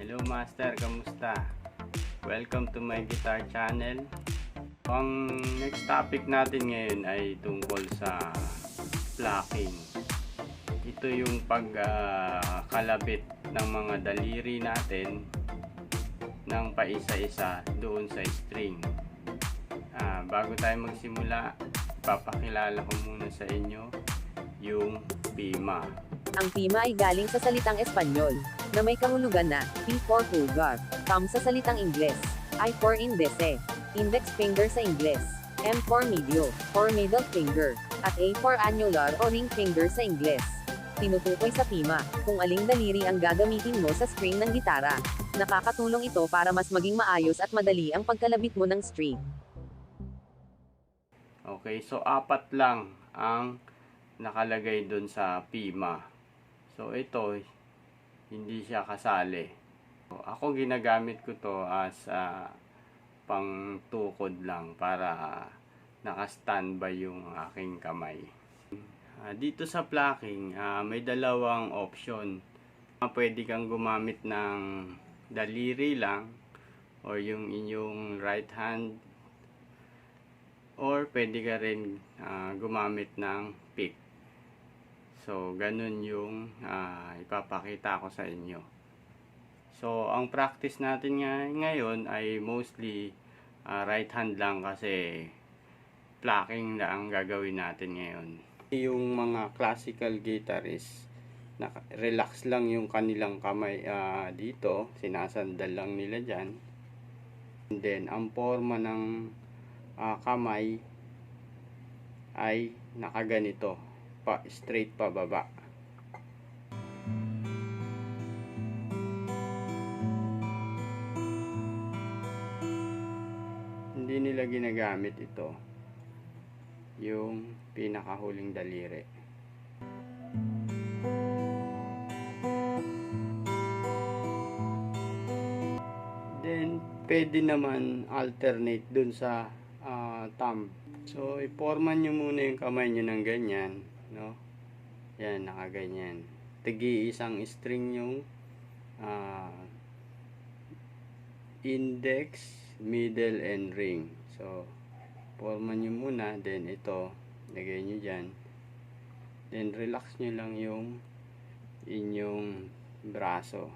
Hello Master, kamusta? Welcome to my guitar channel. Ang next topic natin ngayon ay tungkol sa plucking. Ito yung pagkalabit ng mga daliri natin ng paisa-isa doon sa string. Bago tayo magsimula, papakilala ko muna sa inyo yung pima. Ang pima ay galing sa salitang Espanyol, na may kahulugan na P for pulgar, thumb sa salitang Ingles, I for indice, index finger sa Ingles, M for medio, or middle finger, at A for annular o ring finger sa Ingles. Tinutukoy sa pima, kung aling daliri ang gagamitin mo sa string ng gitara. Nakakatulong ito para mas maging maayos at madali ang pagkalabit mo ng string. Okay, so 4 lang ang nakalagay doon sa pima. So ito, hindi siya kasali. So, ako ginagamit ko to as pang tukod lang para naka-standby yung aking kamay. Dito sa plucking, may dalawang option. Pwede kang gumamit ng daliri lang or yung inyong right hand, or pwede ka rin gumamit ng pick. So, ganun yung ipapakita ko sa inyo. So, ang practice natin ngayon ay mostly right hand lang kasi plucking na ang gagawin natin ngayon. Yung mga classical guitarists, relax lang yung kanilang kamay dito, sinasandal lang nila dyan. And then, ang forma ng kamay ay nakaganito, straight pa baba. Hindi nila ginagamit ito, yung pinakahuling daliri. Then pwede naman alternate dun sa thumb. So iporma nyo muna yung kamay nyo ng ganyan, no? Yan, nakaganyan. Isang string yung index, middle, and ring. So forma nyo muna, then ito lagay nyo dyan, then relax nyo lang yung inyong braso.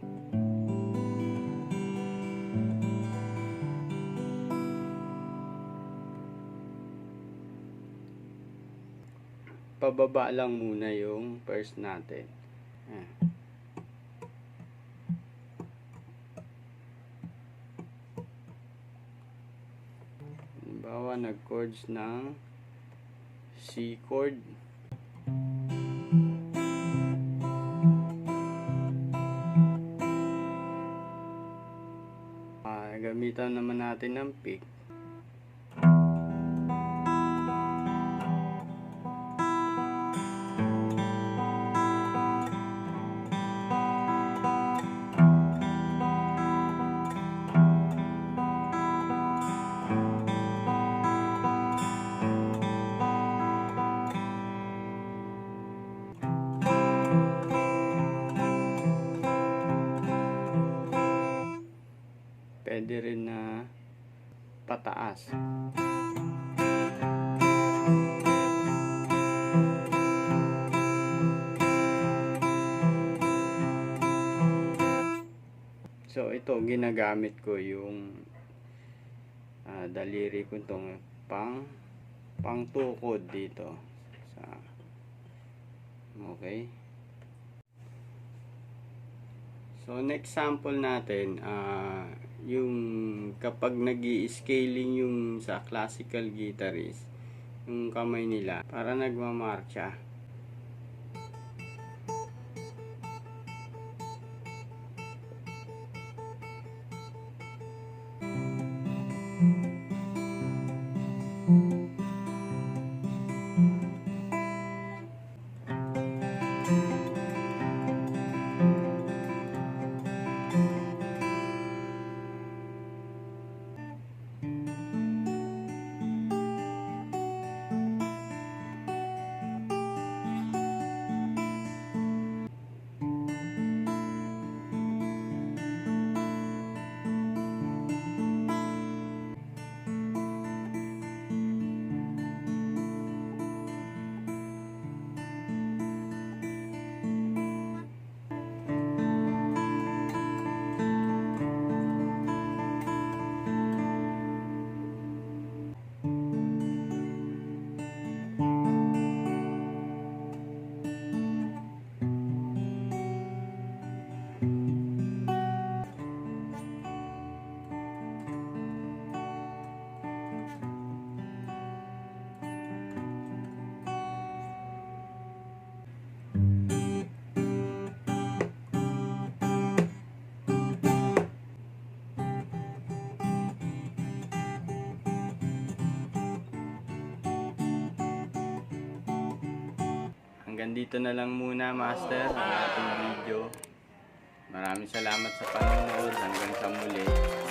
Pababa lang muna yung first natin. Halimbawa, nag-chords ng C chord. Gamitan naman natin ng pick. Pwede rin na pataas. So ito, ginagamit ko yung daliri ko itong pang tukod dito sa, okay. So next sample natin, yung kapag nag-i-scaling yung sa classical guitarist, yung kamay nila para nagmamarcha. hanggang dito na lang muna, Master, ang ating video. Maraming salamat sa panonood. Hanggang sa muli.